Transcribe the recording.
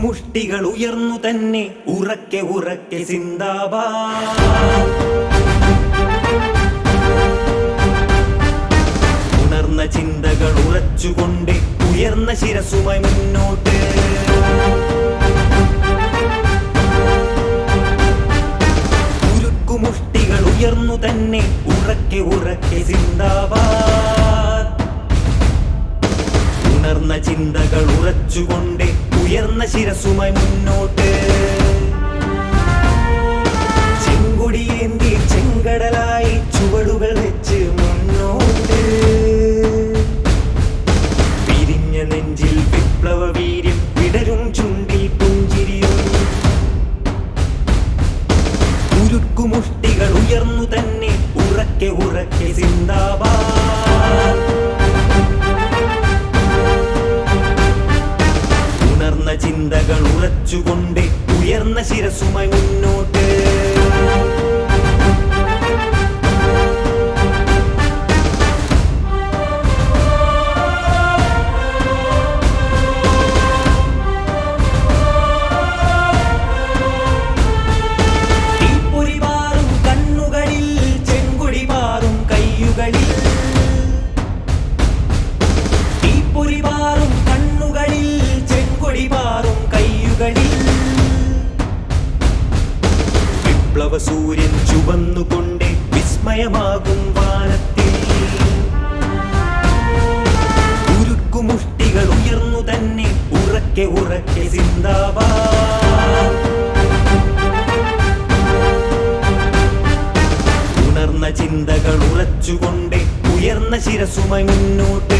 മുഷ്ടികൾ ഉയർന്നു തന്നെ ഉറക്കെ ഉറക്കെ സിന്ദാബാദ്. ഉണർന്ന ചിന്തകൾ ഉറച്ചുകൊണ്ട് ഉയർന്ന ശിരസുമായി മുന്നോട്ട്. ഉരുക്കുമുഷ്ടികൾ ഉയർന്നു തന്നെ ഉറക്കെ ഉറക്കെ സിന്ദാബാദ്. ഉണർന്ന ചിന്തകൾ ഉറച്ചുകൊണ്ട് ഉയർന്ന ശിരസുമായി മുന്നോട്ട്. ചെങ്കൊടിയേന്തി ചെങ്കടലായി ചുവടുകൾ വെച്ച് മുന്നോട്ട്. വിരിഞ്ഞ നെഞ്ചിൽ വിപ്ലവ വീര്യം വിടരും ചുണ്ടിൽ പുഞ്ചിരിയും. ഉരുക്കുമുഷ്ടികൾ ഉയർന്നു തന്നെ ഉറക്കെ ഉറക്കെ സിന്ദാബാദ്. ഉണർന്ന ചിന്തകൾ ഉറച്ചുകൊണ്ട് ഉയർന്ന ശിരസുമായി മുന്നോട്ട്. തീപ്പൊരി പാറും കണ്ണുകളിൽ ചെങ്കൊടി പാറും കയ്യുകളിൽ. തീപ്പൊരി പാറും കണ്ണുകളിൽ ചെങ്കൊടി പാറും കയ്യുകളിൽ. വിപ്ലവ സൂര്യൻ ചുവന്നുകൊണ്ട് വിസ്മയമാകും വാനത്തിൽ. ഉരുക്കുമുഷ്ടികൾ ഉയർന്നു തന്നെ ഉറക്കെ ഉറക്കെ സിന്ദാബാദ്. ഉണർന്ന ചിന്തകൾ ഉറച്ചുകൊണ്ട് ഉയർന്ന ശിരസുമായി മുന്നോട്ട്.